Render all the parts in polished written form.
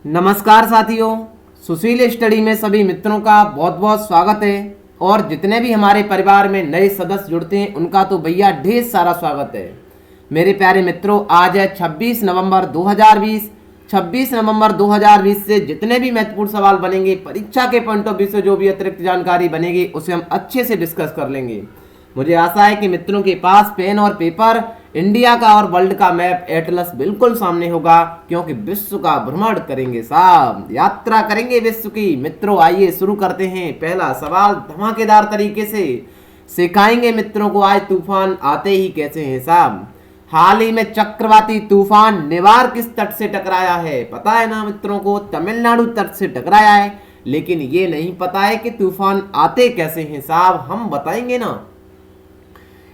नमस्कार साथियों, सुशील स्टडी में सभी मित्रों का बहुत बहुत स्वागत है। और जितने भी हमारे परिवार में नए सदस्य जुड़ते हैं उनका तो भैया ढेर सारा स्वागत है। मेरे प्यारे मित्रों, आज है 26 नवंबर 2020। 26 नवंबर 2020 से जितने भी महत्वपूर्ण सवाल बनेंगे, परीक्षा के पॉइंट ऑफ व्यू से जो भी अतिरिक्त जानकारी बनेगी उसे हम अच्छे से डिस्कस कर लेंगे। मुझे आशा है कि मित्रों के पास पेन और पेपर, इंडिया का और वर्ल्ड का मैप एटलस बिल्कुल सामने होगा, क्योंकि विश्व का भ्रमण करेंगे साहब, यात्रा करेंगे विश्व की। मित्रों आइए शुरू करते हैं। पहला सवाल धमाकेदार तरीके से सिखाएंगे मित्रों को आज तूफान आते ही कैसे हैं साहब। हाल ही में चक्रवाती तूफान निवार किस तट से टकराया है? पता है ना मित्रों को, तमिलनाडु तट से टकराया है, लेकिन ये नहीं पता है कि तूफान आते कैसे हैं साहब। हम बताएंगे ना।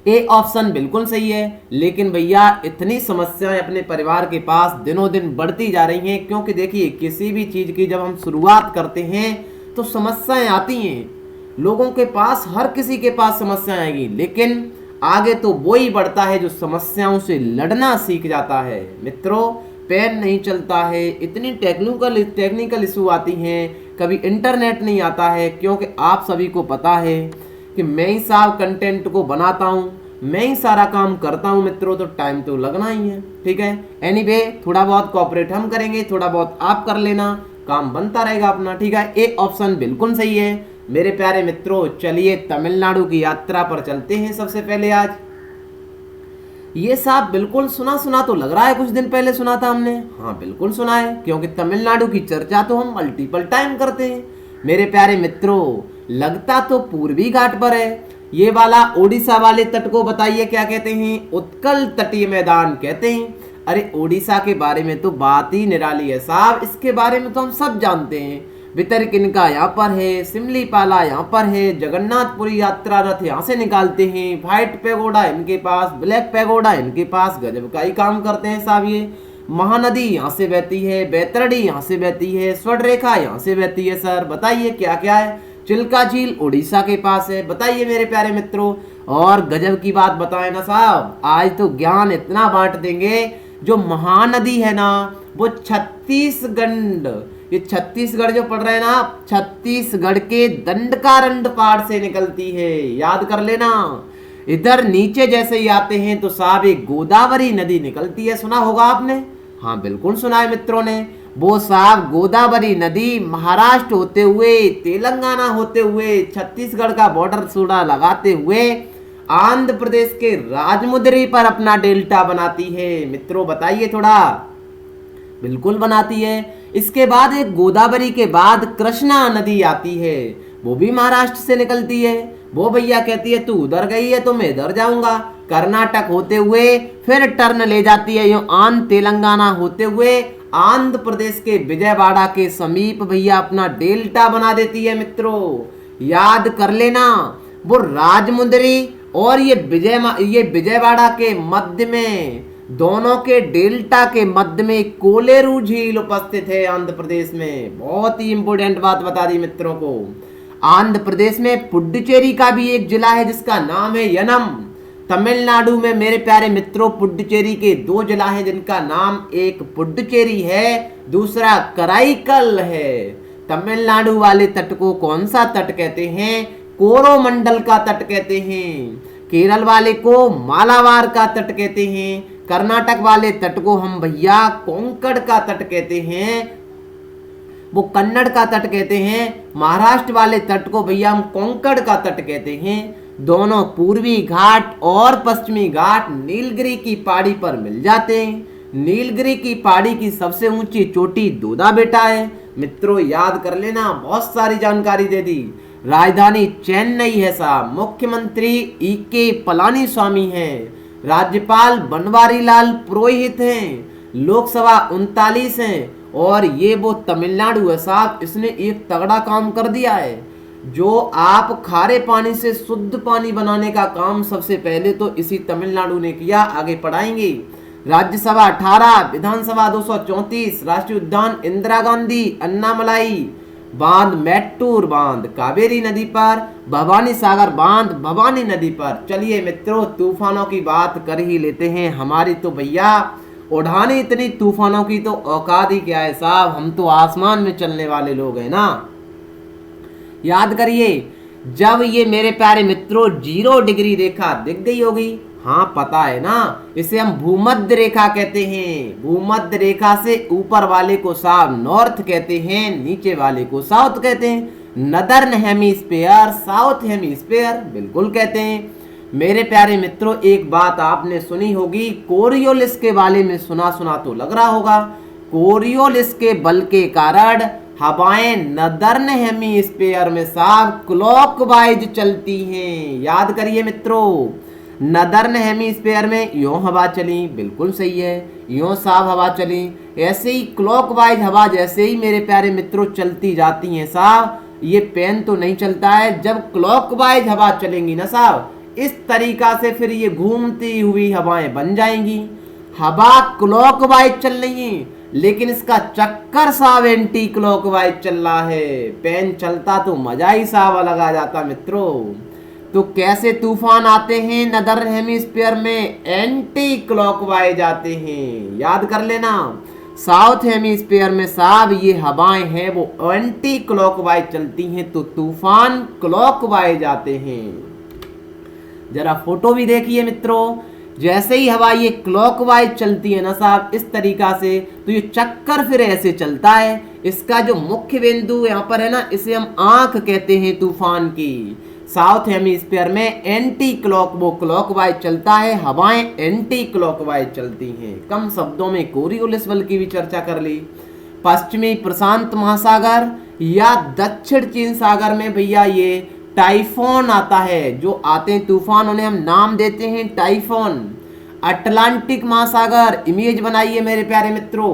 ए ऑप्शन बिल्कुल सही है, लेकिन भैया इतनी समस्याएं अपने परिवार के पास दिनों दिन बढ़ती जा रही हैं, क्योंकि देखिए किसी भी चीज की जब हम शुरुआत करते हैं तो समस्याएं आती हैं। लोगों के पास, हर किसी के पास समस्याएं आएगी, लेकिन आगे तो वो ही बढ़ता है जो समस्याओं से लड़ना सीख जाता है। मित्रों, पेन नहीं चलता है, इतनी टेक्निकल इशू आती हैं, कभी इंटरनेट नहीं आता है, क्योंकि आप सभी को पता है कि मैं ही साहब कंटेंट को बनाता हूँ, मैं ही सारा काम करता हूँ मित्रों, तो टाइम तो लगना ही है। ठीक है, एनीवे थोड़ा बहुत कोऑपरेट हम करेंगे, थोड़ा बहुत आप कर लेना, काम बनता रहेगा अपना। ठीक है, ए ऑप्शन बिल्कुल सही है मेरे प्यारे मित्रों। चलिए तमिलनाडु की यात्रा पर चलते हैं। सबसे पहले आज ये साहब बिल्कुल सुना तो लग रहा है, कुछ दिन पहले सुना था हमने। हाँ बिल्कुल सुना है, क्योंकि तमिलनाडु की चर्चा तो हम मल्टीपल टाइम करते हैं मेरे प्यारे मित्रों। लगता तो पूर्वी घाट पर है। ये वाला ओडिशा वाले तट को बताइए क्या कहते हैं? उत्कल तटीय मैदान कहते हैं। अरे ओडिशा के बारे में तो बात ही निराली है साहब, इसके बारे में तो हम सब जानते हैं। भितरकनिका यहाँ पर है, सिमलीपाला यहाँ पर है, जगन्नाथपुरी यात्रा रथ यहाँ से निकालते हैं, व्हाइट पैगोडा इनके पास, ब्लैक पैगोडा इनके पास, गजब का ही काम करते हैं साहब। ये महानदी यहाँ से बहती है, बैतरणी यहाँ से बहती है, स्वर्ण रेखा यहाँ से बहती है। सर बताइए क्या क्या है? चिल्का झील उड़ीसा के पास है। बताइए मेरे प्यारे मित्रों। और गजब की बात बताएं ना साहब, आज तो ज्ञान इतना बांट देंगे। जो महानदी है ना वो छत्तीसगढ़, ये छत्तीसगढ़ जो पढ़ रहे हैं ना, छत्तीसगढ़ के दंडकारंड पहाड़ से निकलती है, याद कर लेना। इधर नीचे जैसे ही आते हैं तो साहब एक गोदावरी नदी निकलती है, सुना होगा आपने। हाँ बिल्कुल सुना है मित्रों ने। वो साहब गोदावरी नदी महाराष्ट्र होते हुए, तेलंगाना होते हुए, छत्तीसगढ़ का बॉर्डर सूड़ा लगाते हुए आंध्र प्रदेश के राजमुंदरी पर अपना डेल्टा बनाती है। मित्रों बताइए थोड़ा। बिल्कुल बनाती है। इसके बाद एक गोदावरी के बाद कृष्णा नदी आती है, वो भी महाराष्ट्र से निकलती है। वो भैया कहती है तू उधर गई है तो मैं इधर जाऊंगा। कर्नाटक होते हुए फिर टर्न ले जाती है, यो आंध्र तेलंगाना होते हुए आंध्र प्रदेश के विजयवाड़ा के समीप भैया अपना डेल्टा बना देती है। मित्रों याद कर लेना, वो राजमुंदरी और ये विजयवाड़ा के मध्य में, दोनों के डेल्टा के मध्य में कोलेरू झील उपस्थित है आंध्र प्रदेश में। बहुत ही इंपोर्टेंट बात बता दी मित्रों को। आंध्र प्रदेश में पुडुचेरी का भी एक जिला है जिसका नाम है यनम। तमिलनाडु में मेरे प्यारे मित्रों पुडुचेरी के दो जिला हैं जिनका नाम, एक पुडुचेरी है, दूसरा कराईकल है। तमिलनाडु वाले तट को कौन सा तट कहते हैं? कोरोमंडल का तट कहते हैं। केरल वाले को मालाबार का तट कहते हैं। कर्नाटक वाले तट को हम भैया कोंकण का तट कहते हैं, वो कन्नड़ का तट कहते हैं। महाराष्ट्र वाले तट को भैया हम कोंकण का तट कहते हैं। दोनों पूर्वी घाट और पश्चिमी घाट नीलगिरी की पहाड़ी पर मिल जाते हैं। नीलगिरी की पहाड़ी की सबसे ऊंची चोटी दोदा बेटा है। मित्रों याद कर लेना, बहुत सारी जानकारी दे दी। राजधानी चेन्नई है साहब। मुख्यमंत्री ई.के. पलानीस्वामी हैं। राज्यपाल बनवारी लाल पुरोहित हैं। लोकसभा 39 हैं। और ये वो तमिलनाडु है साहब, इसने एक तगड़ा काम कर दिया है। जो आप खारे पानी से शुद्ध पानी बनाने का काम सबसे पहले तो इसी तमिलनाडु ने किया। आगे पढ़ाएंगे। राज्यसभा 18, विधानसभा 234, राष्ट्रीय उद्यान इंदिरा गांधी अन्नामलाई, बांध मैट्टूर बांध कावेरी नदी पर, भवानी सागर बांध भवानी नदी पर। चलिए मित्रों तूफानों की बात कर ही लेते हैं। हमारी तो भैया उड़ाने इतनी तूफानों की तो औकात ही क्या है साहब, हम तो आसमान में चलने वाले लोग हैं ना। याद करिए, जब ये मेरे प्यारे मित्रों 0 डिग्री रेखा दिख गई होगी, हाँ पता है ना, इसे हम भूमध्य रेखा कहते हैं। भूमध्य रेखा से ऊपर वाले को साहब नॉर्थ कहते हैं, नीचे वाले को साउथ कहते हैं। नदर्न हेमिस्फेयर, साउथ हेमिस्फेयर बिल्कुल कहते हैं। मेरे प्यारे मित्रों, एक बात आपने सुनी होगी, कोरियोलिस के बारे में सुना तो लग रहा होगा। कोरियोलिस के बल के कारण हवाएं नदर्न हेमिस्फेयर में साहब क्लॉकवाइज चलती हैं। याद करिए मित्रों, नदर्न हेमिस्फेयर में यूं हवा चली, बिल्कुल सही है, यूं साहब हवा चली, ऐसे ही क्लॉकवाइज हवा जैसे ही मेरे प्यारे मित्रों चलती जाती हैं साहब, ये पेन तो नहीं चलता है, जब क्लॉकवाइज हवा चलेंगी ना साहब, इस तरीका से फिर ये घूमती हुई हवाएं बन जाएंगी। हवा क्लॉकवाइज चल रही है, लेकिन इसका चक्कर साहब एंटी क्लॉकवाइज चल रहा है। पेन चलता तो मजा ही साहब अलग आ जाता मित्रों। तो कैसे तूफान आते हैं नदर्न हेमिस्फीयर में? एंटी क्लॉकवाइज आते हैं, याद कर लेना। साउथ हेमिस्फीयर में साहब ये हवाएं हैं वो एंटी क्लॉकवाइज चलती हैं, तो तूफान क्लॉकवाइज आते हैं। जरा फोटो भी देखिए मित्रों, जैसे ही हवा ये क्लॉकवाइज चलती है ना साहब इस तरीका से, तो ये चक्कर फिर ऐसे चलता है। इसका जो मुख्य बिंदु यहाँ पर है ना, इसे हम आंख कहते हैं तूफान की। साउथ हेमिस्फीयर में एंटी क्लॉकवाइज चलता है, हवाएं एंटी क्लॉकवाइज चलती हैं। कम शब्दों में कोरियोलिस बल की भी चर्चा कर ली। पश्चिमी प्रशांत महासागर या दक्षिण चीन सागर में भैया ये टाइफोन आता है, जो आते हैं तूफान उन्हें हम नाम देते हैं टाइफोन। अटलांटिक महासागर, इमेज बनाइए मेरे प्यारे मित्रों,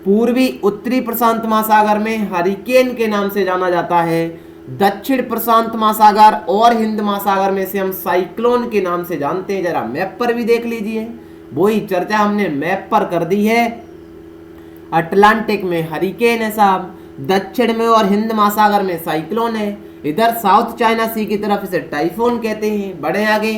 पूर्वी उत्तरी प्रशांत महासागर में हरिकेन के नाम से जाना जाता है। दक्षिण प्रशांत महासागर और हिंद महासागर में से हम साइक्लोन के नाम से जानते हैं। जरा मैप पर भी देख लीजिए, वही चर्चा हमने मैप पर कर दी है। अटलांटिक में हरिकेन है साहब, दक्षिण में और हिंद महासागर में साइक्लोन है, इधर साउथ चाइना सी की तरफ इसे टाइफोन कहते हैं। बड़े आगे,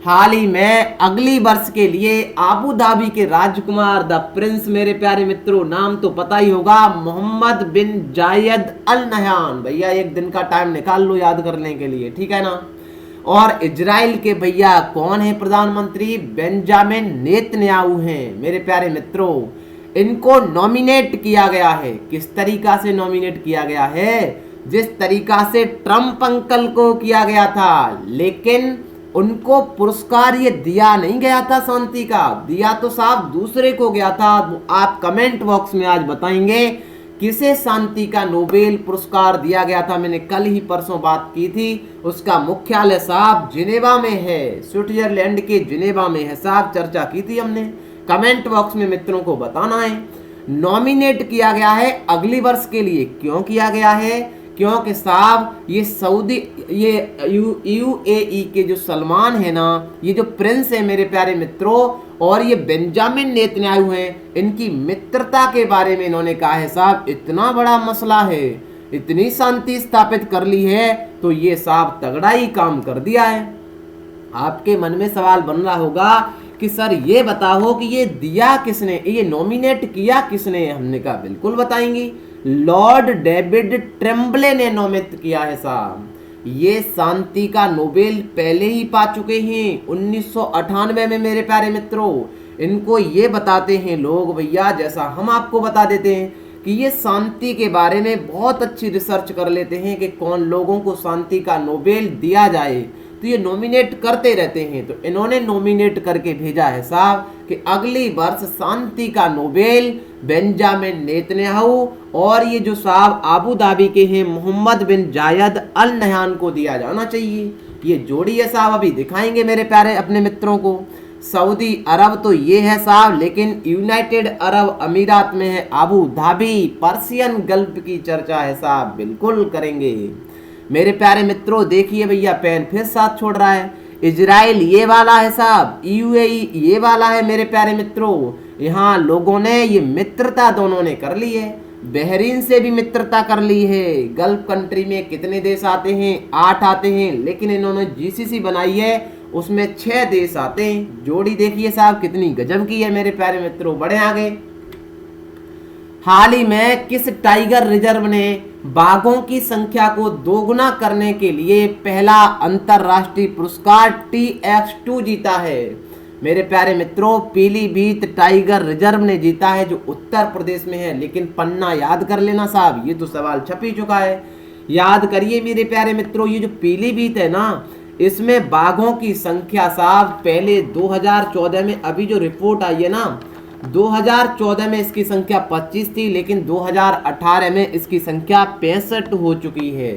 हाल ही में अगली वर्ष के लिए आबू धाबी के राजकुमार द प्रिंस, मेरे प्यारे मित्रों नाम तो पता ही होगा, मोहम्मद बिन जायद अल नहयान, भैया एक दिन का टाइम निकाल लो याद करने के लिए, ठीक है ना। और इजराइल के भैया कौन है प्रधानमंत्री? बेंजामिन नेतन्याहू हैं मेरे प्यारे मित्रों। इनको नॉमिनेट किया गया है, किस तरीका से नॉमिनेट किया गया है? जिस तरीका से ट्रम्प अंकल को किया गया था, लेकिन उनको पुरस्कार ये दिया नहीं गया था शांति का, दिया तो साहब दूसरे को गया था। आप कमेंट बॉक्स में आज बताएंगे किसे शांति का नोबेल पुरस्कार दिया गया था। मैंने कल ही परसों बात की थी, उसका मुख्यालय साहब जिनेवा में है, स्विट्जरलैंड के जिनेवा में है साहब, चर्चा की थी हमने। कमेंट बॉक्स में मित्रों को बताना है। नॉमिनेट किया गया है अगली वर्ष के लिए, क्यों किया गया है? क्योंकि साहब ये सऊदी, ये यूएई के जो सलमान है ना, ये जो प्रिंस है मेरे प्यारे मित्रों, और ये बेंजामिन नेतन्याहू हैं, इनकी मित्रता के बारे में इन्होंने कहा है साहब इतना बड़ा मसला है, इतनी शांति स्थापित कर ली है, तो ये साहब तगड़ा ही काम कर दिया है। आपके मन में सवाल बन रहा होगा कि सर ये बताओ कि ये दिया किसने, ये नॉमिनेट किया किसने? हमने कहा बिल्कुल बताएंगे, लॉर्ड डेविड ट्रेम्बले ने नॉमिनेट किया है साहब। ये शांति का नोबेल पहले ही पा चुके हैं 1998 में मेरे प्यारे मित्रों। इनको ये बताते हैं लोग भैया, जैसा हम आपको बता देते हैं कि ये शांति के बारे में बहुत अच्छी रिसर्च कर लेते हैं कि कौन लोगों को शांति का नोबेल दिया जाए, तो ये नॉमिनेट करते रहते हैं। तो इन्होंने नॉमिनेट करके भेजा है साहब कि अगली वर्ष शांति का नोबेल बेंजामिन नेतन्याहू और ये जो साहब आबू धाबी के हैं मोहम्मद बिन जायद अल नहयान को दिया जाना चाहिए। ये जोड़ी है साहब, अभी दिखाएंगे मेरे प्यारे अपने मित्रों को। सऊदी अरब तो ये है साहब, लेकिन यूनाइटेड अरब अमीरात में है आबू धाबी। पर्सियन गल्फ की चर्चा है साहब, बिल्कुल करेंगे मेरे प्यारे मित्रों। देखिए भैया पेन फिर साथ छोड़ रहा है। इजराइल ये वाला है साहब, यूएई ये वाला है मेरे प्यारे मित्रों। यहाँ लोगों ने ये मित्रता दोनों ने कर ली है, बहरीन से भी मित्रता कर ली है। गल्फ कंट्री में कितने देश आते हैं? 8 आते हैं, लेकिन इन्होंने जीसीसी बनाई है उसमें 6 देश आते हैं। जोड़ी देखिए साहब कितनी गजब की है मेरे प्यारे मित्रों। बढ़े आगे। हाल ही में किस टाइगर रिजर्व ने बाघों की संख्या को दोगुना करने के लिए पहला अंतरराष्ट्रीय पुरस्कार TX2 जीता है? मेरे प्यारे मित्रों, पीलीभीत टाइगर रिजर्व ने जीता है, जो उत्तर प्रदेश में है। लेकिन पन्ना याद कर लेना साहब, ये तो सवाल छप ही चुका है। याद करिए मेरे प्यारे मित्रों, ये जो पीलीभीत है ना, इसमें बाघों की संख्या साहब पहले 2014 में, अभी जो रिपोर्ट आई है ना, 2014 में इसकी संख्या 25 थी, लेकिन 2018 में इसकी संख्या 65 हो चुकी है।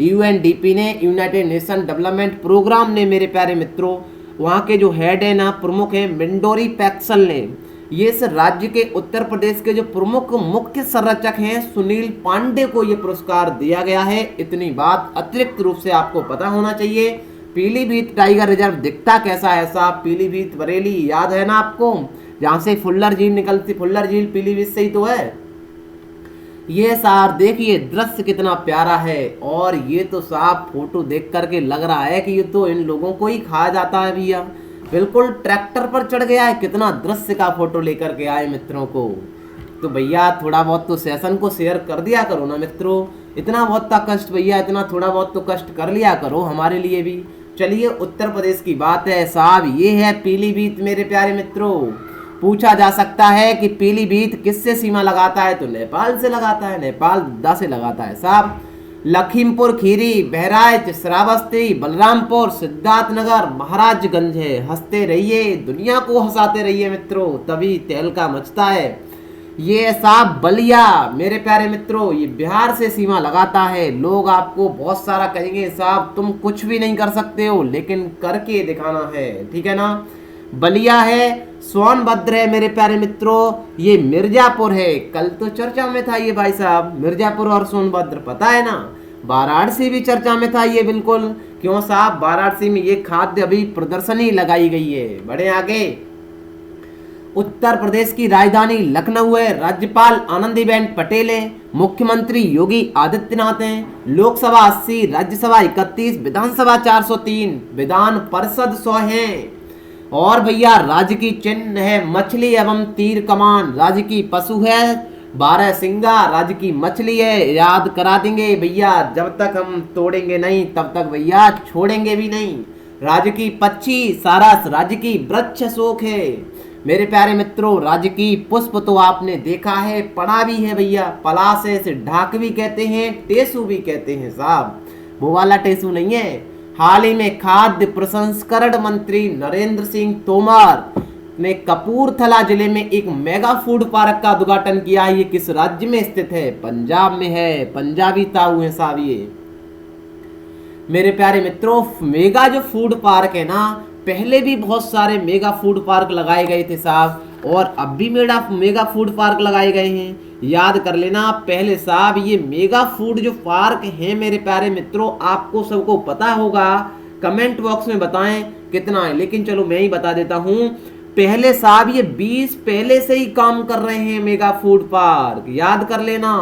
UNDP ने, यूनाइटेड नेशन डेवलपमेंट प्रोग्राम ने मेरे प्यारे मित्रों, वहाँ के जो हेड है ना, प्रमुख है मिंडोरी पैक्सल ने, ये इस राज्य के उत्तर प्रदेश के जो प्रमुख मुख्य संरक्षक हैं सुनील पांडे को ये पुरस्कार दिया गया है। इतनी बात अतिरिक्त रूप से आपको पता होना चाहिए। पीलीभीत टाइगर रिजर्व दिखता कैसा है साहब? पीलीभीत बरेली याद है ना आपको, जहाँ से फुल्लर झील निकलती, फुल्लर झील पीलीभीत से ही तो है। ये साहब देखिए दृश्य कितना प्यारा है, और ये तो साहब फोटो देख करके लग रहा है कि ये तो इन लोगों को ही खाया जाता है भैया। बिल्कुल ट्रैक्टर पर चढ़ गया है, कितना दृश्य का फोटो लेकर के आए मित्रों को। तो भैया थोड़ा बहुत तो सेशन को शेयर कर दिया करो ना मित्रों, इतना बहुत का कष्ट भैया, इतना थोड़ा बहुत तो कष्ट कर लिया करो हमारे लिए भी। चलिए उत्तर प्रदेश की बात है साहब, ये है पीलीभीत मेरे प्यारे मित्रों। पूछा जा सकता है कि पीलीभीत किससे सीमा लगाता है, तो नेपाल से लगाता है, नेपाल दा से लगाता है साहब। लखीमपुर खीरी, बहराइच, श्रावस्ती, बलरामपुर, सिद्धार्थनगर, महाराजगंज है। हंसते रहिए, दुनिया को हंसाते रहिए मित्रों, तभी तहलका मचता है। ये साहब बलिया मेरे प्यारे मित्रों, ये बिहार से सीमा लगाता है। लोग आपको बहुत सारा कहेंगे साहब तुम कुछ भी नहीं कर सकते हो, लेकिन करके दिखाना है, ठीक है ना। बलिया है, सोनभद्र है मेरे प्यारे मित्रों, ये मिर्जापुर है। कल तो चर्चा में था ये भाई साहब, मिर्जापुर और सोनभद्र, पता है ना। वाराणसी भी चर्चा में था ये, बिल्कुल। क्यों साहब? वाराणसी में ये खाद्य अभी प्रदर्शनी लगाई गई है। बढ़े आगे। उत्तर प्रदेश की राजधानी लखनऊ है, राज्यपाल आनंदीबेन पटेल है, मुख्यमंत्री योगी आदित्यनाथ हैं, लोकसभा 80, राज्यसभा 31, विधानसभा 403, विधान परिषद 100 है। और भैया राज्य की चिन्ह है मछली एवं तीर कमान, राज्य की पशु है 12 सिंगा, राज्य की मछली है। याद करा देंगे भैया, जब तक हम तोड़ेंगे नहीं तब तक भैया छोड़ेंगे भी नहीं। राज्य की पक्षी सारस, राज्य की वृक्ष अशोक है मेरे प्यारे मित्रों। राज्य की पुष्प तो आपने देखा है, पढ़ा भी है भैया, पलाश है, इसे ढाक भी कहते हैं, टेसू भी कहते हैं साहब, वो वाला टेसू नहीं है। हाल ही में खाद्य प्रसंस्करण मंत्री नरेंद्र सिंह तोमर ने कपूरथला जिले में एक मेगा फूड पार्क का उद्घाटन किया। ये किस राज्य में स्थित है? पंजाब में है। पंजाबी ताऊ है साहब ये मेरे प्यारे मित्रों। मेगा जो फूड पार्क है ना, पहले भी बहुत सारे मेगा फूड पार्क लगाए गए थे साहब, और अब भी मेगा फूड पार्क लगाए गए हैं। याद कर लेना पहले साहब, ये मेगा फूड जो पार्क है मेरे प्यारे मित्रों, आपको सबको पता होगा, कमेंट बॉक्स में बताएं कितना है, लेकिन चलो मैं ही बता देता हूं। पहले साहब ये 20 पहले से ही काम कर रहे हैं मेगा फूड पार्क, याद कर लेना।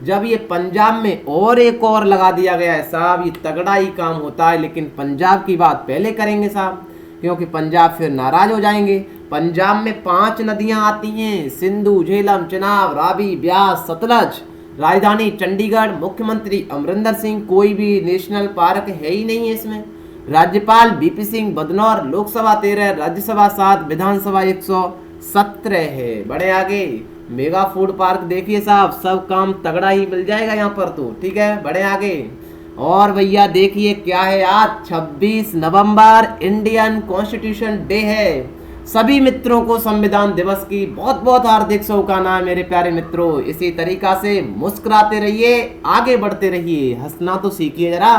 जब ये पंजाब में और एक और लगा दिया गया है साहब, ये तगड़ा ही काम होता है। लेकिन पंजाब की बात पहले करेंगे साहब, क्योंकि पंजाब फिर नाराज हो जाएंगे। पंजाब में 5 नदियां आती हैं, सिंधु, झेलम, चिनाब, रावी, ब्यास, सतलज। राजधानी चंडीगढ़, मुख्यमंत्री अमरिंदर सिंह, कोई भी नेशनल पार्क है ही नहीं है इसमें। राज्यपाल बीपी सिंह बदनौर, लोकसभा 13, राज्यसभा 7, विधानसभा 117 है। बड़े आगे मेगा फूड पार्क देखिए साहब, सब काम तगड़ा ही मिल जाएगा यहाँ पर तो, ठीक है। बड़े आगे। और भैया देखिए क्या है आज, 26 नवंबर इंडियन कॉन्स्टिट्यूशन डे है। सभी मित्रों को संविधान दिवस की बहुत बहुत हार्दिक शुभकामनाएं मेरे प्यारे मित्रों। इसी तरीका से मुस्कुराते रहिए, आगे बढ़ते रहिए, हंसना तो सीखिए जरा।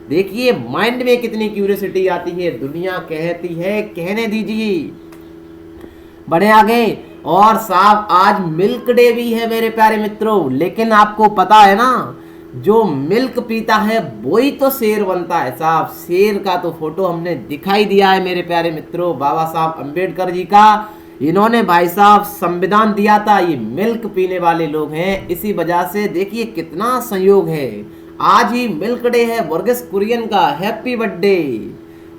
देखिए माइंड में कितनी क्यूरियोसिटी आती है, दुनिया कहती है कहने दीजिए। बढ़े आगे। और साहब आज मिल्क डे भी है मेरे प्यारे मित्रों, लेकिन आपको पता है ना, जो मिल्क पीता है वही तो शेर बनता है साहब। शेर का तो फोटो हमने दिखाई दिया है मेरे प्यारे मित्रों, बाबा साहब अंबेडकर जी का। इन्होंने भाई साहब संविधान दिया था, ये मिल्क पीने वाले लोग हैं, इसी वजह से देखिए कितना संयोग है। आज ही मिल्क डे है, वर्गीस कुरियन का हैप्पी बर्थडे।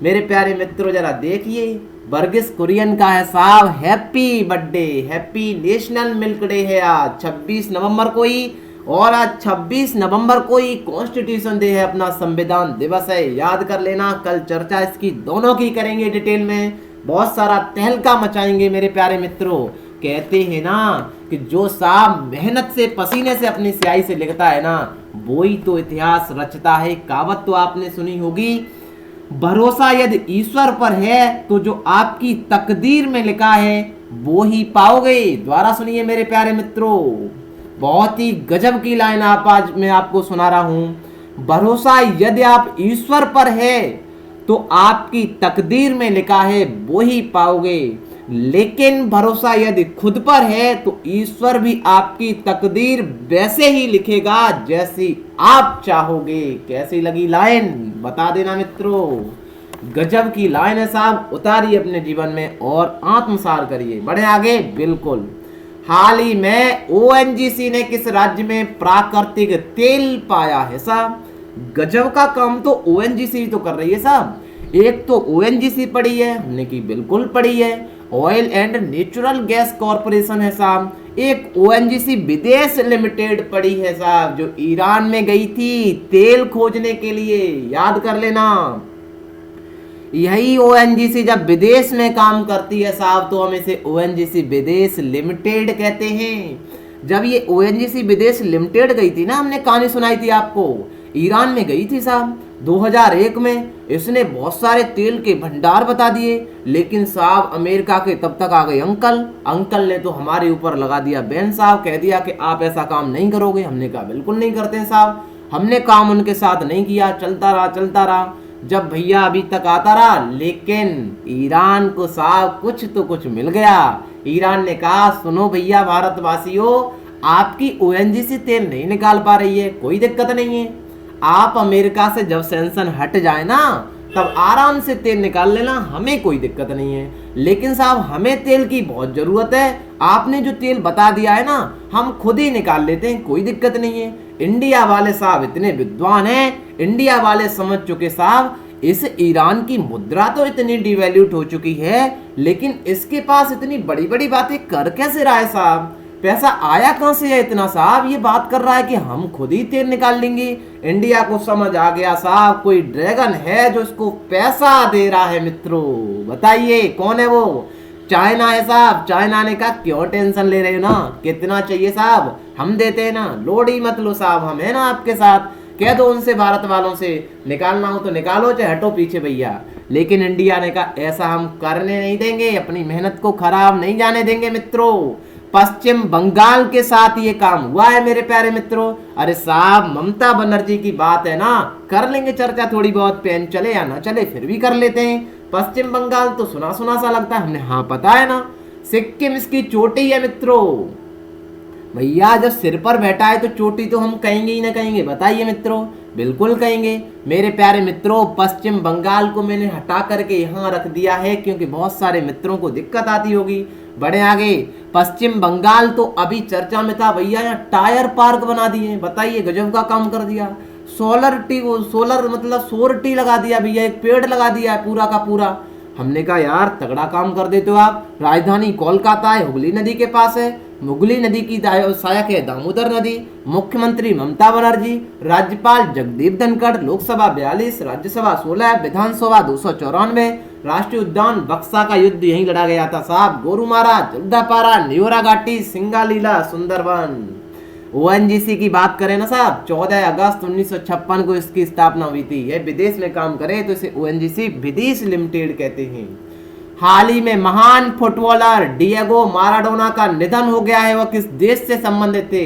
मेरे प्यारे मित्रों जरा देखिए, वर्गीस कुरियन का है साहब happy birthday, happy national milk day है आज 26 नवंबर को ही। और आज 26 नवंबर को ही कॉन्स्टिट्यूशन डे है, अपना संविधान दिवस है, याद कर लेना। कल चर्चा इसकी दोनों की करेंगे डिटेल में, बहुत सारा तहलका मचाएंगे मेरे प्यारे मित्रों। कहते हैं ना कि जो साहब मेहनत से पसीने से अपनी स्याही से लिखता है ना, वो ही तो इतिहास रचता है। कहावत तो आपने सुनी होगी, भरोसा यदि ईश्वर पर है तो जो आपकी तकदीर में लिखा है वो ही पाओगे। द्वारा सुनिए मेरे प्यारे मित्रों, बहुत ही गजब की लाइन आप आज मैं आपको सुना रहा हूं। भरोसा यदि आप ईश्वर पर है तो आपकी तकदीर में लिखा है वो ही पाओगे, लेकिन भरोसा यदि खुद पर है तो ईश्वर भी आपकी तकदीर वैसे ही लिखेगा जैसी आप चाहोगे। कैसी लगी लाइन बता देना मित्रों, गजब की लाइन है साहब, उतारिए अपने जीवन में और आत्मसार करिए। बढ़े आगे। बिल्कुल, हाल ही में ओएनजीसी ने किस राज्य में प्राकृतिक तेल पाया है साहब? गजब का काम तो ओएनजीसी तो कर रही है साहब। एक तो ओएनजीसी पड़ी है, हमने की बिल्कुल पड़ी है, oil and natural gas corporation है साहब। एक ओएनजीसी विदेश लिमिटेड पड़ी है साहब, जो ईरान में गई थी तेल खोजने के लिए, याद कर लेना। यही ओएनजीसी जब विदेश में काम करती है साहब तो हम इसे ओएनजीसी विदेश लिमिटेड कहते हैं। जब ये ओएनजीसी विदेश लिमिटेड गई थी ना, हमने कहानी सुनाई थी आपको, ईरान में गई थी साहब 2001 में। इसने बहुत सारे तेल के भंडार बता दिए, लेकिन साहब अमेरिका के तब तक आ गए अंकल ने तो हमारे ऊपर लगा दिया बैन साहब, कह दिया कि आप ऐसा काम नहीं करोगे। हमने कहा बिल्कुल नहीं करते हैं साहब, हमने काम उनके साथ नहीं किया, चलता रहा। जब भैया अभी तक आता रहा, लेकिन ईरान को साहब कुछ तो कुछ मिल गया। ईरान ने कहा सुनो भैया भारतवासियों, आपकी ओएनजीसी तेल नहीं निकाल पा रही है, कोई दिक्कत नहीं है, आप अमेरिका से जब सैंक्शन हट जाए ना तब आराम से तेल निकाल लेना, हमें कोई दिक्कत नहीं है। लेकिन साहब हमें तेल की बहुत जरूरत है, आपने जो तेल बता दिया है ना हम खुद ही निकाल लेते हैं, कोई दिक्कत नहीं है। इंडिया वाले साहब इतने विद्वान हैं, इंडिया वाले समझ चुके साहब इस ईरान की मुद्रा तो इतनी डिवैल्यूट हो चुकी है, लेकिन इसके पास इतनी बड़ी बड़ी बातें कर कैसे रहा है साहब, पैसा आया कहां से है इतना साहब, ये बात कर रहा है कि हम खुद ही तेल निकाल लेंगे। इंडिया को समझ आ गया साहब कोई ड्रैगन है जो इसको पैसा दे रहा है। मित्रों बताइए कौन है वो? चाइना है साहब। चाइना ने कहा क्यों टेंशन ले रहे हो ना, कितना चाहिए साहब हम देते हैं ना, लोड ही मत लो साहब, हम है ना आपके साथ। कह दो उनसे, भारत वालों से, निकालना हो तो निकालो चाहे हटो पीछे भैया। लेकिन इंडिया ने कहा ऐसा हम करने नहीं देंगे, अपनी मेहनत को खराब नहीं जाने देंगे। मित्रों पश्चिम बंगाल के साथ ये काम हुआ है मेरे प्यारे मित्रों। अरे साहब ममता बनर्जी की बात है ना, कर लेंगे चर्चा थोड़ी बहुत, पेन चले या ना चले फिर भी कर लेते हैं। पश्चिम बंगाल तो सुना सुना सा लगता है, हमने हाँ पता है ना, सिक्किम इसकी चोटी है मित्रों। भैया जब सिर पर बैठा है तो चोटी तो हम कहेंगे ही ना कहेंगे, बताइए मित्रों, बिल्कुल कहेंगे। मेरे प्यारे मित्रों पश्चिम बंगाल को मैंने हटा करके यहाँ रख दिया है क्योंकि बहुत सारे मित्रों को दिक्कत आती होगी। बड़े आगे, पश्चिम बंगाल तो अभी चर्चा में था भैया, यहाँ टायर पार्क बना दिए, बताइए गजब का काम कर दिया। सोलर मतलब सौर टी लगा दिया भैया, एक पेड़ लगा दिया है पूरा का पूरा। हमने कहा यार तगड़ा काम कर देते हो आप। राजधानी कोलकाता है, हुगली नदी के पास है, मुगली नदी की सहायक है दामोदर नदी। मुख्यमंत्री ममता बनर्जी, राज्यपाल जगदीप धनखड़, लोकसभा 42, राज्यसभा 16, विधानसभा 294। राष्ट्रीय उद्यान बक्सा का युद्ध यहीं लड़ा गया था साहब, गोरुमारा, जल्दापारा, न्योरा घाटी, सिंगालीला, सुंदरवन। ओएनजीसी की बात करें ना साहब, 14 अगस्त 1956 को इसकी स्थापना हुई थी। यह विदेश में काम करे तो इसे ओएनजीसी विदेश लिमिटेड कहते हैं। हाल ही में महान फुटबॉलर डिएगो माराडोना का निधन हो गया है। वह किस देश से संबंधित थे?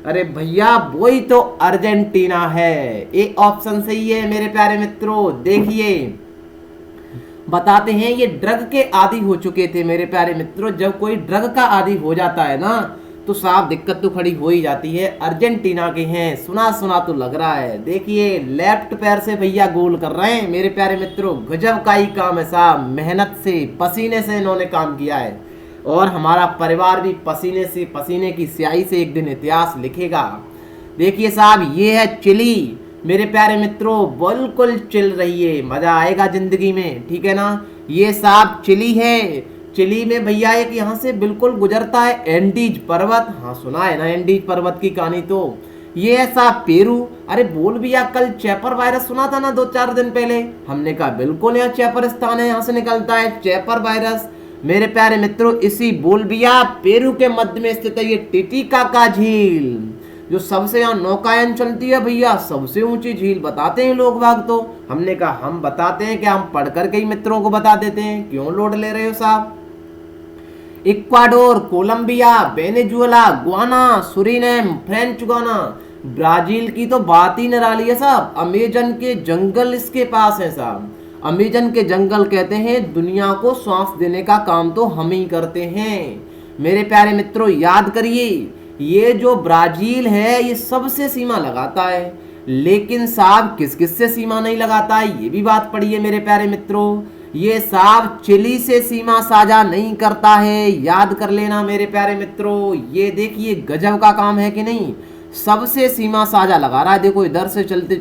अरे भैया वही तो अर्जेंटीना है। एक ऑप्शन सही है मेरे प्यारे मित्रों। देखिए बताते हैं, ये ड्रग के आदी हो चुके थे मेरे प्यारे मित्रों। जब कोई ड्रग का आदी हो जाता है ना तो साहब दिक्कत तो खड़ी हो ही जाती है। अर्जेंटीना के हैं, सुना सुना तो लग रहा है। देखिए लेफ्ट पैर से भैया गोल कर रहे हैं मेरे प्यारे मित्रों। गजब का ही काम है साहब, मेहनत से पसीने से इन्होंने काम किया है और हमारा परिवार भी पसीने की स्याही से एक दिन इतिहास लिखेगा। देखिए साहब ये है चिली। मेरे प्यारे मित्रों बिल्कुल चिल रहिए, मजा आएगा जिंदगी में, ठीक है ना। ये साहब चिली है। चिली में भैया एक यहाँ से बिल्कुल गुजरता है एंडीज पर्वत। हाँ सुना है ना एंडीज पर्वत की कहानी। तो ये है साहब पेरू। अरे बोल भैया कल चैपर वायरस सुना था ना 2-4 दिन पहले। हमने कहा बिल्कुल यहाँ चैपरिस्तान है, यहाँ से निकलता है चैपर वायरस। मेरे प्यारे मित्रों इसी बोलबिया पेरू के मध्य में स्थित है ये टिटिकाका झील, जो सबसे यहाँ नौकायन चलती है भैया, सबसे ऊंची झील बताते हैं लोग बाग। तो हमने कहा हम बताते हैं क्या, हम पढ़ करके ही मित्रों को बता देते हैं, क्यों लोड ले रहे हो साहब। Ecuador, Colombia, Venezuela, Guyana, Suriname, French Guiana, Brazil की तो बात ही निराली है साहब। अमेजन के जंगल इसके पास है साहब। अमेजन के जंगल कहते हैं दुनिया को सांस देने का काम तो हम ही करते हैं। मेरे प्यारे मित्रों याद करिए, ये जो ब्राजील है ये सबसे सीमा लगाता है, लेकिन साहब किस किस से सीमा नहीं लगाता है ये भी बात पढ़िए मेरे प्यारे मित्रों। ये साहब चिली से सीमा साझा नहीं करता है, याद कर लेना मेरे प्यारे मित्रों। ये देखिए गजब का काम है कि नहीं, सबसे सीमा साझा लगा रहा है। देखो इधर से चलते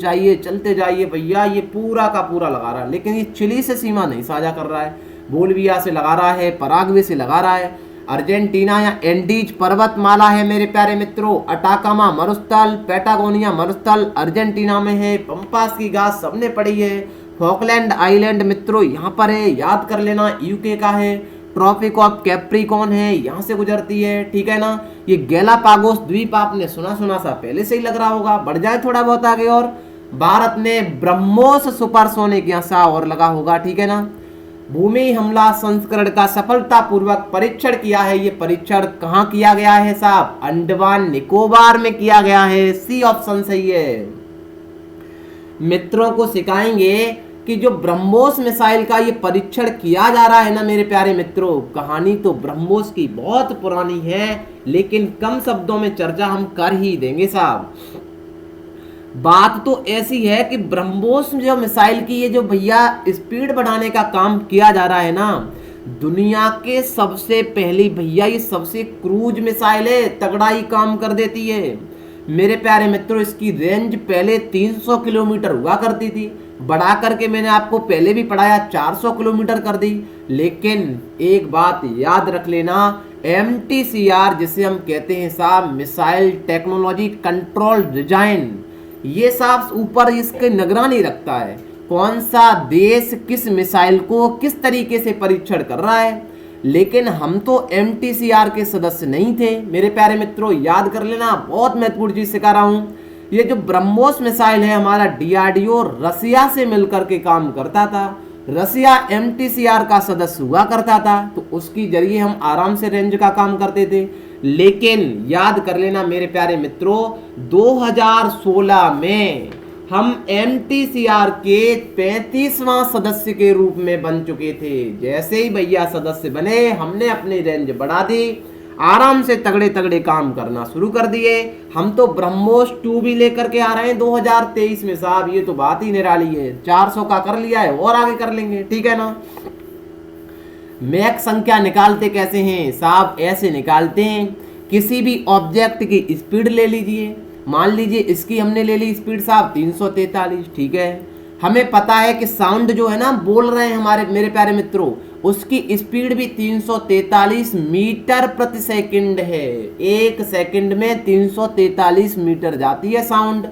जाइए भैया, ये पूरा का पूरा लगा रहा है, लेकिन ये चिली से सीमा नहीं साझा कर रहा है, बोलिविया से लगा रहा है, पराग्वे से लगा रहा है। अर्जेंटीना या एंडीज पर्वतमाला है मेरे प्यारे मित्रों। अटाकामा मरुस्थल, पैटागोनिया मरुस्थल अर्जेंटीना में है। पंपास की घास सबने पढ़ी है। फॉकलैंड आइलैंड मित्रों यहाँ पर है, याद कर लेना, यूके का है। ट्रॉपिक ऑफ कैप्रिकॉर्न है, यहाँ से गुजरती है, ठीक है ना। ये गैलापागोस द्वीप आपने सुना सा पहले से ही लग रहा होगा, बढ़ जाए थोड़ा बहुत आगे। और भारत ने ब्रह्मोस सुपरसोनिक यहाँ सा और लगा होगा, ठीक है ना। भूमि हमला संस्करण का सफलतापूर्वक परीक्षण किया है। ये परीक्षण कहाँ किया गया है साहब, अंडमान निकोबार में किया गया है। सी ऑप्शन सही है। मित्रों को सिखाएंगे कि जो ब्रह्मोस मिसाइल का ये परीक्षण किया जा रहा है ना मेरे प्यारे मित्रों, कहानी तो ब्रह्मोस की बहुत पुरानी है, लेकिन कम शब्दों में चर्चा हम कर ही देंगे साहब। बात तो ऐसी है कि ब्रह्मोस जो मिसाइल की ये जो भैया स्पीड बढ़ाने का काम किया जा रहा है ना, दुनिया के सबसे पहली भैया ये सबसे क्रूज मिसाइल है, तगड़ा ही काम कर देती है मेरे प्यारे मित्रों। इसकी रेंज पहले 300 किलोमीटर हुआ करती थी, बढ़ा करके मैंने आपको पहले भी पढ़ाया 400 किलोमीटर कर दी। लेकिन एक बात याद रख लेना, MTCR जिसे हम कहते हैं साहब मिसाइल टेक्नोलॉजी कंट्रोल डिजाइन, ये साहब ऊपर इसके निगरानी रखता है कौन सा देश किस मिसाइल को किस तरीके से परीक्षण कर रहा है। लेकिन हम तो MTCR के सदस्य नहीं थे मेरे प्यारे मित्रों, याद कर लेना, बहुत महत्वपूर्ण चीज सिखा रहा हूं। ये जो ब्रह्मोस मिसाइल है हमारा DRDO रसिया से मिलकर के काम करता था, रसिया MTCR का सदस्य हुआ करता था, तो उसकी जरिए हम आराम से रेंज का काम करते थे। लेकिन याद कर लेना मेरे प्यारे मित्रों, 2016 में हम MTCR के 35वां सदस्य के रूप में बन चुके थे। जैसे ही भैया सदस्य बने हमने अपनी रेंज बढ़ा दी, आराम से तगड़े तगड़े काम करना शुरू कर दिए। हम तो ब्रह्मोस 2 भी लेकर के आ रहे हैं 2023 में साहब, ये तो बात ही निराली है। 400 का कर लिया है और आगे कर लेंगे, ठीक है ना। मैक संख्या निकालते कैसे हैं साहब, ऐसे निकालते हैं, किसी भी ऑब्जेक्ट की स्पीड ले लीजिए, मान लीजिए इसकी हमने ले ली स्पीड साहब 343, ठीक है। हमें पता है कि साउंड जो है ना बोल रहे हैं हमारे मेरे प्यारे मित्रों, उसकी स्पीड भी 343 मीटर प्रति सेकंड है। एक सेकंड में 343 मीटर जाती है साउंड।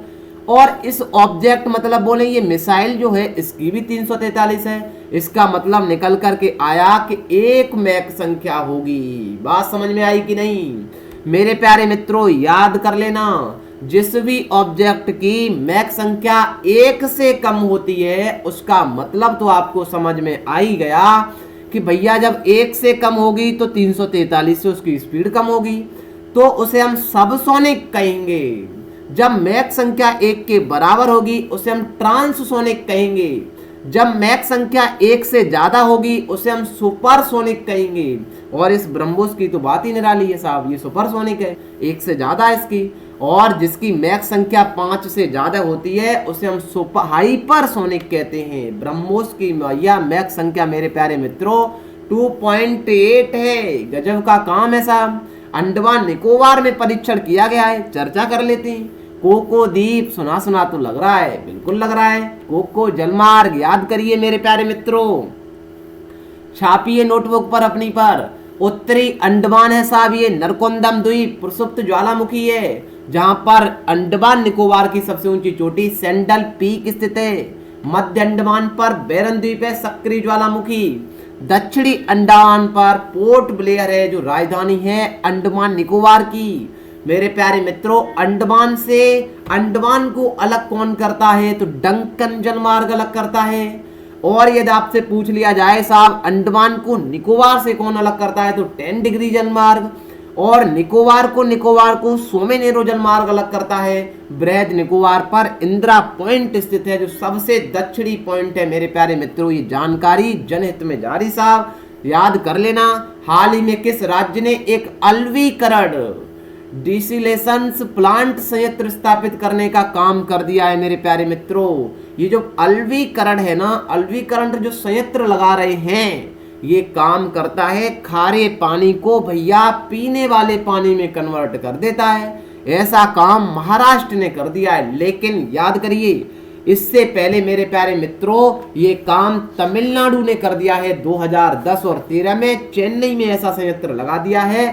और इस ऑब्जेक्ट मतलब बोले ये मिसाइल जो है इसकी भी 343 है। इसका मतलब निकल करके आया कि एक मैक संख्या होगी। बात समझ में आई कि नहीं मेरे प्यारे मित्रों, याद कर लेना, जिस भी ऑब्जेक्ट की मैक संख्या 1 से कम होती है उसका मतलब तो आपको समझ में आ ही गया कि भैया जब 1 से कम होगी तो 343 से उसकी स्पीड कम होगी, तो उसे हम सबसोनिक कहेंगे। जब मैक संख्या 1 के बराबर होगी उसे हम ट्रांससोनिक कहेंगे। जब मैक संख्या 1 से ज्यादा होगी उसे हम सुपरसोनिक कहेंगे। और इस ब्रह्मोस की तो बात ही निराली है साहब, ये सुपरसोनिक है, 1 से ज्यादा है इसकी। और जिसकी मैक संख्या 5 से ज्यादा होती है उसे हम सुपर हाइपरसोनिक कहते हैं। ब्रह्मोस की यह मैक संख्या मेरे प्यारे मित्रों 2.8 है, गजब का काम है साहब। अंडमान निकोबार में परीक्षण किया गया है, चर्चा कर लेते हैं। कोको द्वीप, सुना सुना तो लग रहा है, बिल्कुल लग रहा है। कोको जलमार्ग याद करिए मेरे प्यारे मित्रों, छापिए नोटबुक पर अपनी पर। उत्तरी अंडमान है साहब ये नरकोंदम द्वीप, प्रसुप्त ज्वालामुखी है, जहां पर अंडमान निकोबार की सबसे ऊंची चोटी सेंडल पीक स्थित है। मध्य अंडमान पर बैरन द्वीप है, सक्रिय ज्वालामुखी। दक्षिणी अंडमान पर पोर्ट ब्लेयर है, जो राजधानी है अंडमान निकोबार की। मेरे प्यारे मित्रों, अंडमान से अंडमान को अलग कौन करता है, तो डंकन जलमार्ग अलग करता है। और यदि आपसे पूछ लिया जाए साहब अंडमान को निकोबार से कौन अलग करता है, तो 10 डिग्री जलमार्ग। और निकोबार को सोमेनेरो जलमार्ग अलग करता है। बृहद निकोबार पर इंदिरा पॉइंट स्थित है, जो सबसे दक्षिणी पॉइंट है। मेरे प्यारे मित्रों, ये जानकारी जनहित में जारी साहब, याद कर लेना। हाल ही में किस राज्य ने एक अलवीकरण डिसिलेशन प्लांट संयंत्र स्थापित करने का काम कर दिया है। मेरे प्यारे मित्रों, ये जो अलवीकरण है ना, अलवीकरण जो संयंत्र लगा रहे हैं, ये काम करता है खारे पानी को भैया पीने वाले पानी में कन्वर्ट कर देता है। ऐसा काम महाराष्ट्र ने कर दिया है। लेकिन याद करिए, इससे पहले मेरे प्यारे मित्रों, ये काम तमिलनाडु ने कर दिया है। 2010 और 13 में चेन्नई में ऐसा संयंत्र लगा दिया है।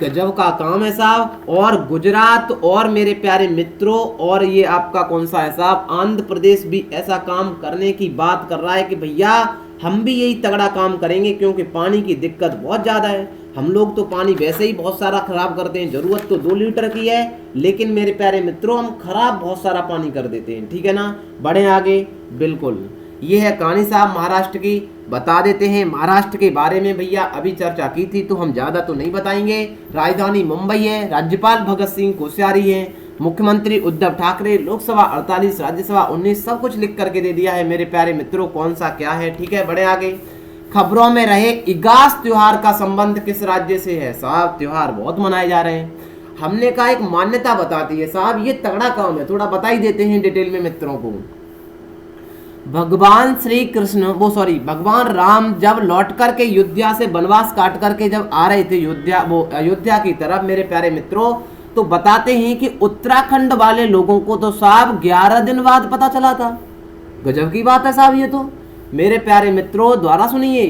गजब का काम है साहब। और गुजरात और मेरे प्यारे मित्रों, और ये आपका कौन सा है साहब, आंध्र प्रदेश भी ऐसा काम करने की बात कर रहा है कि भैया हम भी यही तगड़ा काम करेंगे, क्योंकि पानी की दिक्कत बहुत ज़्यादा है। हम लोग तो पानी वैसे ही बहुत सारा खराब करते हैं, ज़रूरत तो 2 लीटर की है, लेकिन मेरे प्यारे मित्रों हम खराब बहुत सारा पानी कर देते हैं। ठीक है ना, बढ़े आगे। बिल्कुल, ये है कहानी साहब महाराष्ट्र की। बता देते हैं महाराष्ट्र के बारे में भैया, अभी चर्चा की थी तो हम ज़्यादा तो नहीं बताएंगे। राजधानी मुंबई है, राज्यपाल भगत सिंह कोश्यारी है, मुख्यमंत्री उद्धव ठाकरे, लोकसभा 48, राज्यसभा 19, सब कुछ लिख करके दे दिया है मेरे प्यारे मित्रों, कौन सा क्या है। ठीक है, बढ़े आगे। खबरों में रहे इगास त्योहार का संबंध किस राज्य से है साहब? त्योहार बहुत मनाए जा रहे हैं। हमने कहा एक मान्यता बताती है साहब, ये तगड़ा काम है, थोड़ा बता ही देते हैं डिटेल में मित्रों को। भगवान श्री कृष्ण भगवान राम जब लौट करके अयोध्या से वनवास काट करके जब आ रहे थे अयोध्या की तरफ मेरे प्यारे मित्रों, तो बताते हैं कि उत्तराखंड वाले लोगों को तो साहब 11 दिन बाद पता चला था। गजब की बात है साहब ये तो। मेरे प्यारे मित्रों द्वारा सुनिए,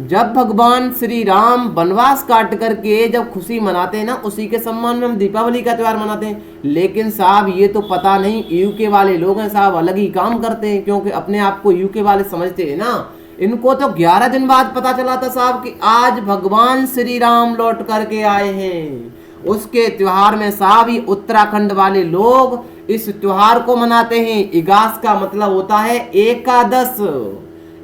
जब भगवान श्री राम वनवास काट करके जब खुशी मनाते हैं ना, उसी के सम्मान में हम दीपावली का त्योहार मनाते हैं। लेकिन साहब ये तो पता नहीं यूके वाले लोग हैं साहब, अलग ही काम करते हैं, क्योंकि अपने आप को यूके वाले समझते हैं ना। इनको तो 11 दिन बाद पता चला था साहब कि आज भगवान श्री राम लौट करके आए हैं। उसके त्योहार में साहब ये उत्तराखंड वाले लोग इस त्योहार को मनाते हैं। इगास का मतलब होता है एकादश।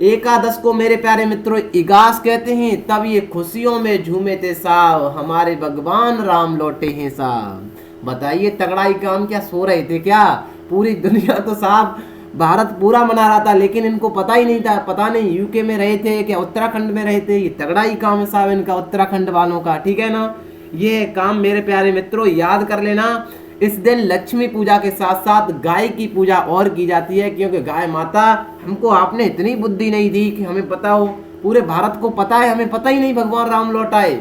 एकादश को मेरे प्यारे मित्रों इगास कहते हैं। तब ये खुशियों में झूमे थे साहब, हमारे भगवान राम लौटे हैं साहब। बताइए तगड़ाई काम, क्या सो रहे थे क्या? पूरी दुनिया तो साहब भारत पूरा मना रहा था, लेकिन इनको पता ही नहीं था। पता नहीं यूके में रहे थे क्या उत्तराखंड में रहे थे। ये तगड़ाई काम है साहब इनका, उत्तराखंड वालों का। ठीक है ना, ये काम मेरे प्यारे मित्रों याद कर लेना। इस दिन लक्ष्मी पूजा के साथ साथ गाय की पूजा और की जाती है, क्योंकि गाय माता, हमको आपने इतनी बुद्धि नहीं दी कि हमें पता हो। पूरे भारत को पता है, हमें पता ही नहीं भगवान राम लौट आए।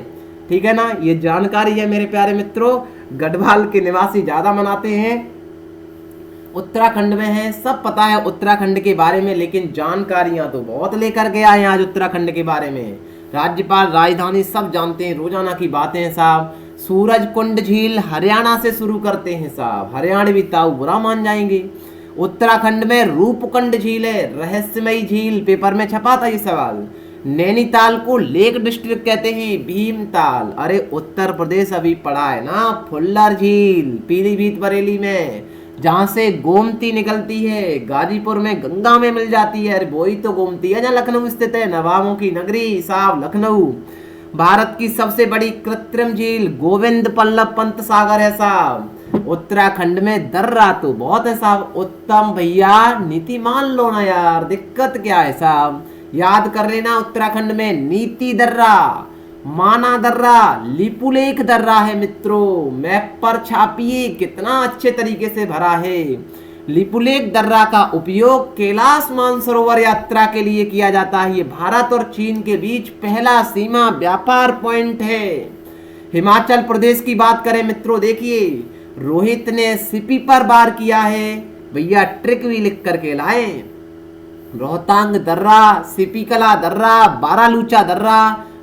ठीक है ना, ये जानकारी है मेरे प्यारे मित्रों। गढ़वाल के निवासी ज्यादा मनाते हैं, उत्तराखंड में है, सब पता है उत्तराखंड के बारे में, लेकिन जानकारियां तो बहुत लेकर के आए आज उत्तराखंड के बारे में। राज्यपाल, राजधानी सब जानते हैं, रोजाना की बातें हैं साहब। सूरज कुंड झील हरियाणा से शुरू करते हैं साहब, हरियाणवी ताऊ बुरा मान जाएंगे। उत्तराखंड में रूपकुंड झील है, रहस्यमयी झील, पेपर में छपा था ये सवाल। नैनीताल को लेक डिस्ट्रिक्ट कहते हैं, भीमताल। अरे उत्तर प्रदेश अभी पड़ा है ना, फुल्लर झील पीलीभीत बरेली में, जहां से गोमती निकलती है, गाजीपुर में गंगा में मिल जाती है। अरे वही तो गोमती है जहाँ लखनऊ स्थित है, नवाबों की नगरी साहब लखनऊ। भारत की सबसे बड़ी कृत्रिम झील गोविंद बल्लभ पंत सागर है साहब। उत्तराखंड में दर्रा तो बहुत है साहब। उत्तम भैया नीति मान लो ना यार, दिक्कत क्या है साहब, याद कर लेना। उत्तराखंड में नीति दर्रा, माना दर्रा, लिपुलेख दर्रा है मित्रों। मैप पर छापिए, कितना अच्छे तरीके से भरा है। लिपुलेख दर्रा का उपयोग कैलाश मानसरोवर यात्रा के लिए किया जाता है। ये भारत और चीन के बीच पहला सीमा व्यापार पॉइंट है। हिमाचल प्रदेश की बात करें मित्रों, देखिए रोहित ने सीपी पर वार किया है। भैया ट्रिक भी लिख करके लाए। रोहतांग दर्रा, सीपी कला दर्रा, बारालूचा दर्रा,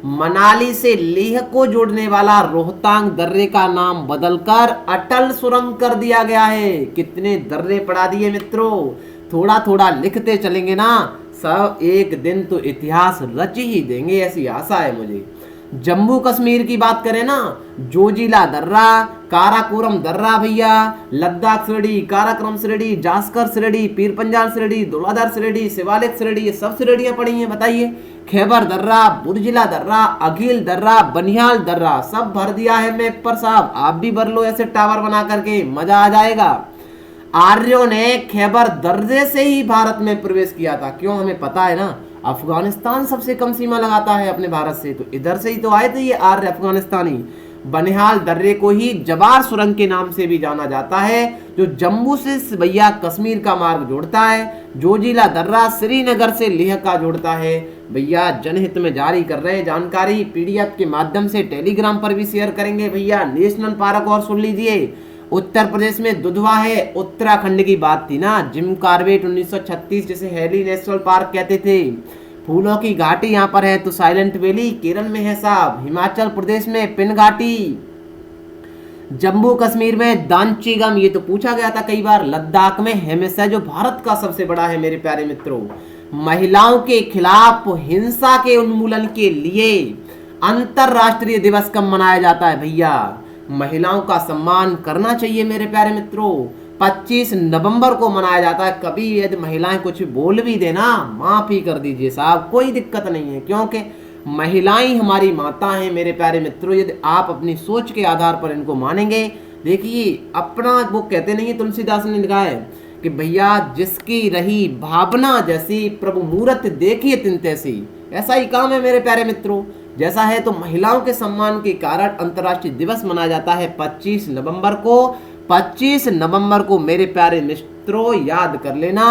मनाली से लेह को जोड़ने वाला रोहतांग दर्रे का नाम बदलकर अटल सुरंग कर दिया गया है। कितने दर्रे पढ़ा दिए मित्रों, थोड़ा थोड़ा लिखते चलेंगे ना, सब एक दिन तो इतिहास रच ही देंगे, ऐसी आशा है मुझे। जम्मू कश्मीर की बात करें ना, जोजिला दर्रा, काराकोरम दर्रा भैया, लद्दाख श्रेणी, काराकोरम श्रेणी, जास्कर श्रेणी, पीर पंजाल श्रेणी, धौलाधार श्रेणी, शिवालिक श्रेणी, ये सब श्रेणियां पड़ी हैं। बताइए, खैबर दर्रा, बुर्जिला दर्रा, अघिल दर्रा, बनिहाल दर्रा, सब भर दिया है मैप पर साहब। आप भी भर लो ऐसे टावर बना करके, मजा आ जाएगा। आर्यों ने खैबर दर्रे से ही भारत में प्रवेश किया था। क्यों, हमें पता है ना, अफगानिस्तान सबसे कम सीमा लगाता है अपने भारत से, तो इधर से ही तो आए थे ये आर्य अफगानिस्तानी। बनिहाल दर्रे को ही जवार सुरंग के नाम से भी जाना जाता है, जो जम्मू से भैया कश्मीर का मार्ग जोड़ता है। जोजिला दर्रा श्रीनगर से लेह का जोड़ता है। भैया जनहित में जारी कर रहे हैं जानकारी, पीडीएफ के माध्यम से टेलीग्राम पर भी शेयर करेंगे। भैया नेशनल पार्क और सुन लीजिए, उत्तर प्रदेश में दुधवा है। उत्तराखंड की बात थी ना, जिम कार्बेट 1936 जिसे हैली नेशनल पार्क कहते थे। फूलों की घाटी यहाँ पर है, तो साइलेंट वैली केरल में है साहब। हिमाचल प्रदेश में पिन घाटी, जम्मू कश्मीर में दांचीगम, ये तो पूछा गया था कई बार। लद्दाख में हेमिस है, जो भारत का सबसे बड़ा है मेरे प्यारे मित्रों। महिलाओं के खिलाफ हिंसा के उन्मूलन के लिए अंतरराष्ट्रीय दिवस कब मनाया जाता है भैया? महिलाओं का सम्मान करना चाहिए मेरे प्यारे मित्रों। 25 नवंबर को मनाया जाता है। कभी यदि महिलाएं कुछ बोल भी देना, माफी कर दीजिए साहब, कोई दिक्कत नहीं है, क्योंकि महिलाएं हमारी माता हैं मेरे प्यारे मित्रों। यदि आप अपनी सोच के आधार पर इनको मानेंगे, देखिए अपना वो कहते नहीं, तुलसीदास ने लिखा है कि भैया जिसकी रही भावना जैसी, प्रभु मूरत देखिए तिन तैसी। ऐसा ही काम है मेरे प्यारे मित्रों। जैसा है तो महिलाओं के सम्मान के कारण अंतर्राष्ट्रीय दिवस मनाया जाता है 25 नवंबर को। 25 नवंबर को मेरे प्यारे मित्रों याद कर लेना,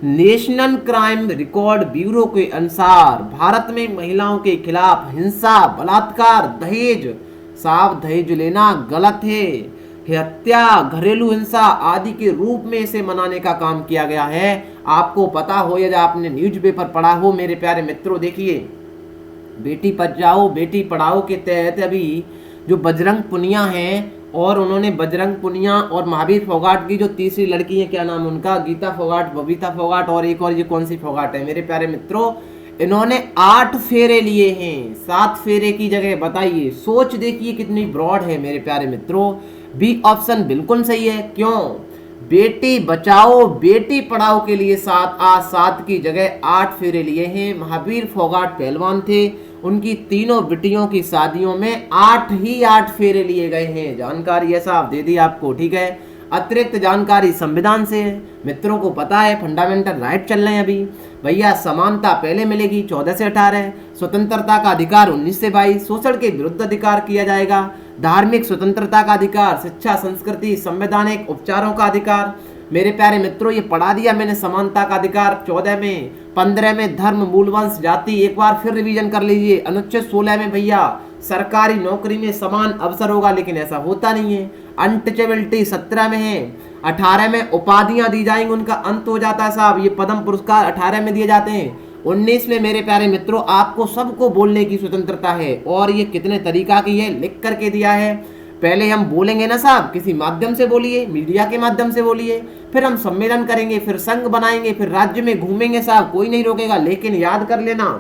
नेशनल क्राइम रिकॉर्ड ब्यूरो के अनुसार भारत में महिलाओं के खिलाफ हिंसा, बलात्कार, दहेज, साफ दहेज लेना गलत है, हत्या, घरेलू हिंसा आदि के रूप में इसे मनाने का काम किया गया है। आपको पता हो या आपने न्यूज़पेपर पढ़ा हो मेरे प्यारे मित्रों, देखिए बेटी बचाओ बेटी पढ़ाओ के तहत अभी जो बजरंग पुनिया हैं, और उन्होंने बजरंग पुनिया और महावीर फोगाट की जो तीसरी लड़की है, क्या नाम उनका, गीता फोगाट, बबीता फोगाट, और एक और ये कौन सी फोगाट है मेरे प्यारे मित्रों, इन्होंने 8 फेरे लिए हैं 7 फेरे की जगह। बताइए, सोच देखिए कितनी ब्रॉड है मेरे प्यारे मित्रों। बी ऑप्शन बिल्कुल सही है। क्यों? बेटी बचाओ बेटी पढ़ाओ के लिए 7 की जगह 8 फेरे लिए हैं। महावीर फोगाट पहलवान थे, उनकी तीनों बेटियों की शादियों में 8 फेरे लिए गए हैं। जानकारी ऐसा आप दे दी आपको, ठीक है। अतिरिक्त जानकारी संविधान से है, मित्रों को पता है फंडामेंटल राइट चल रहे हैं अभी। भैया समानता पहले मिलेगी 14 से 18, स्वतंत्रता का अधिकार 19 से 22, शोषण के विरुद्ध अधिकार किया जाएगा, धार्मिक स्वतंत्रता का अधिकार, शिक्षा, संस्कृति, संवैधानिक उपचारों का अधिकार। मेरे प्यारे मित्रों ये पढ़ा दिया मैंने, समानता का अधिकार 14 में, 15 में धर्म, मूलवंश, जाति, एक बार फिर रिवीजन कर लीजिए। अनुच्छेद 16 में भैया सरकारी नौकरी में समान अवसर होगा, लेकिन ऐसा होता नहीं है। अनटचेबिलिटी 17 में है। 18 में उपाधियां दी जाएंगी, उनका अंत हो जाता है साहब। ये पद्म पुरस्कार 18 में दिए जाते हैं। 19 में मेरे प्यारे मित्रों आपको सबको बोलने की स्वतंत्रता है, और ये कितने तरीका की है लिख करके दिया है। पहले हम बोलेंगे ना साहब, किसी माध्यम से बोलिए, मीडिया के माध्यम से बोलिए, फिर हम सम्मेलन करेंगे, फिर संघ बनाएंगे, फिर राज्य में घूमेंगे साहब, कोई नहीं रोकेगा। लेकिन याद कर लेना,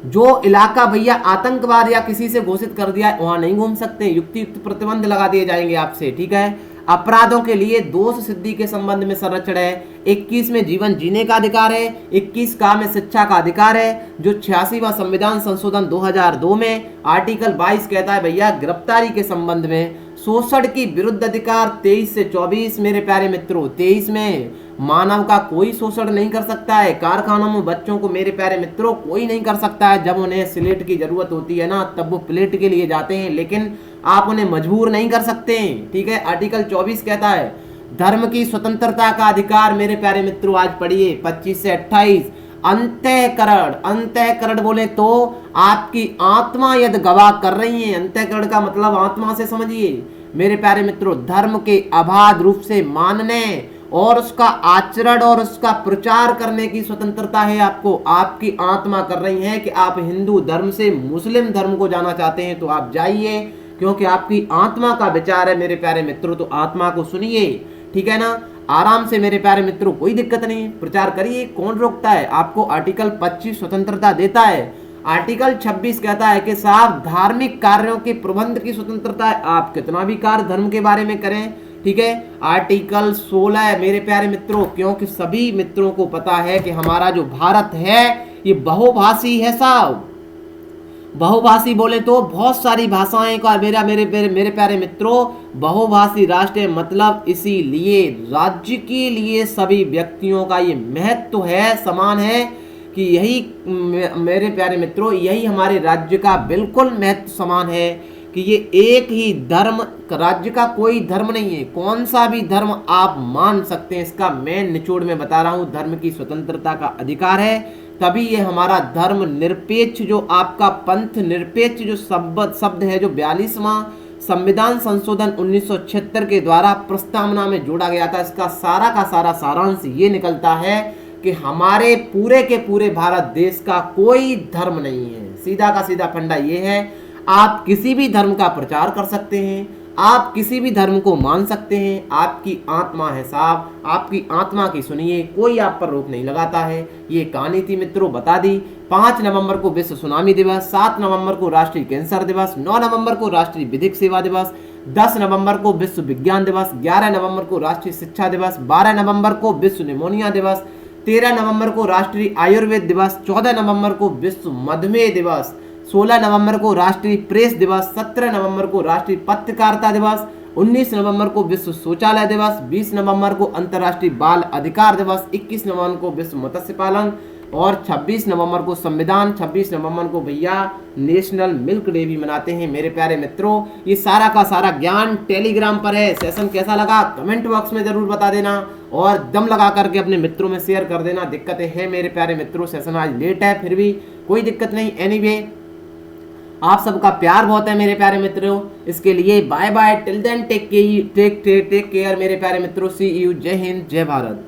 जो इलाका भैया आतंकवाद या किसी से घोषित कर दिया वहां नहीं घूम सकते, युक्त प्रतिबंध लगा दिए जाएंगे आपसे, ठीक है। अपराधों के लिए दोष सिद्धि के संबंध में संरक्षण है। 21 में जीवन जीने का अधिकार है। 21 का में शिक्षा का अधिकार है, जो 86वां संविधान संशोधन 2002 में आर्टिकल 22 कहता है भैया गिरफ्तारी के संबंध में। शोषण की विरुद्ध अधिकार 23 से 24 मेरे प्यारे मित्रों। 23 में मानव का कोई शोषण नहीं कर सकता है। कारखानों में बच्चों को मेरे प्यारे मित्रों कोई नहीं कर सकता है। जब उन्हें स्लेट की जरूरत होती है ना, तब वो प्लेट के लिए जाते हैं, लेकिन आप उन्हें मजबूर नहीं कर सकते, ठीक है। आर्टिकल 24 कहता है धर्म की स्वतंत्रता का अधिकार मेरे प्यारे मित्रों। आज पढ़िए 25 से 28। अंतःकरण, अंतःकरण बोले तो आपकी आत्मा यदि गवाह कर रही है, अंतःकरण का मतलब आत्मा से समझिए। मेरे प्यारे मित्रों, धर्म के अबाध रूप से मानने और उसका आचरण और उसका प्रचार करने की स्वतंत्रता है आपको। आपकी आत्मा कर रही है कि आप हिंदू धर्म से मुस्लिम धर्म को जाना चाहते हैं तो आप जाइए, क्योंकि आपकी आत्मा का विचार है मेरे प्यारे मित्रों, तो आत्मा को सुनिए, ठीक है ना, आराम से मेरे प्यारे मित्रों, कोई दिक्कत नहीं, प्रचार करिए, कौन रोकता है आपको। आर्टिकल 25 स्वतंत्रता देता है। आर्टिकल 26 कहता है कि साहब धार्मिक कार्यों के प्रबंध की स्वतंत्रता है, आप कितना भी कार्य धर्म के बारे में करें, ठीक है। आर्टिकल 16 मेरे प्यारे मित्रों, क्योंकि सभी मित्रों को पता है कि हमारा जो भारत है ये बहुभाषी है साहब। बहुभाषी बोले तो बहुत सारी भाषाएं का मेरे प्यारे मित्रों, बहुभाषी राष्ट्र है, मतलब इसीलिए राज्य के लिए सभी व्यक्तियों का ये महत्व है, समान है कि यही मेरे प्यारे मित्रों, यही हमारे राज्य का बिल्कुल महत्व समान है कि ये एक ही धर्म, राज्य का कोई धर्म नहीं है, कौन सा भी धर्म आप मान सकते हैं। इसका मैं निचोड़ में बता रहा हूँ, धर्म की स्वतंत्रता का अधिकार है, तभी ये हमारा धर्म निरपेक्ष, जो आपका पंथ निरपेक्ष जो शब्द है, जो 42वां संविधान संशोधन 1976 के द्वारा प्रस्तावना में जोड़ा गया था, इसका सारा का सारा सारांश ये निकलता है कि हमारे पूरे के पूरे भारत देश का कोई धर्म नहीं है। सीधा का सीधा फंडा ये है, आप किसी भी धर्म का प्रचार कर सकते हैं, आप किसी भी धर्म को मान सकते हैं, आपकी आत्मा है साहब, आपकी आत्मा की सुनिए, कोई आप पर रोक नहीं लगाता है। ये कहानी थी मित्रों, बता दी। 5 नवंबर को विश्व सुनामी दिवस, 7 नवंबर को राष्ट्रीय कैंसर दिवस, 9 नवंबर को राष्ट्रीय विधिक सेवा दिवस, 10 नवंबर को विश्व विज्ञान दिवस, 11 नवंबर को राष्ट्रीय शिक्षा दिवस, 12 नवंबर को विश्व निमोनिया दिवस, 13 नवंबर को राष्ट्रीय आयुर्वेद दिवस, 14 नवंबर को विश्व मधुमेह दिवस, 16 नवंबर को राष्ट्रीय प्रेस दिवस, 17 नवंबर को राष्ट्रीय पत्रकारिता दिवस, 19 नवंबर को विश्व शौचालय दिवस, 20 नवंबर को अंतर्राष्ट्रीय बाल अधिकार दिवस, 21 नवंबर को विश्व मत्स्य पालन और 26 नवंबर को संविधान, 26 नवंबर को भैया नेशनल मिल्क डे भी मनाते हैं मेरे प्यारे मित्रों। ये सारा का सारा ज्ञान टेलीग्राम पर है। सेशन कैसा लगा कमेंट बॉक्स में जरूर बता देना और दम लगा करके अपने मित्रों में शेयर कर देना। दिक्कतें हैं मेरे प्यारे मित्रों, सेशन आज लेट है, फिर भी कोई दिक्कत नहीं। एनीवे आप सबका प्यार बहुत है मेरे प्यारे मित्रों, इसके लिए bye bye, till then take care मेरे प्यारे मित्रों, सी यू, जय हिंद, जय भारत।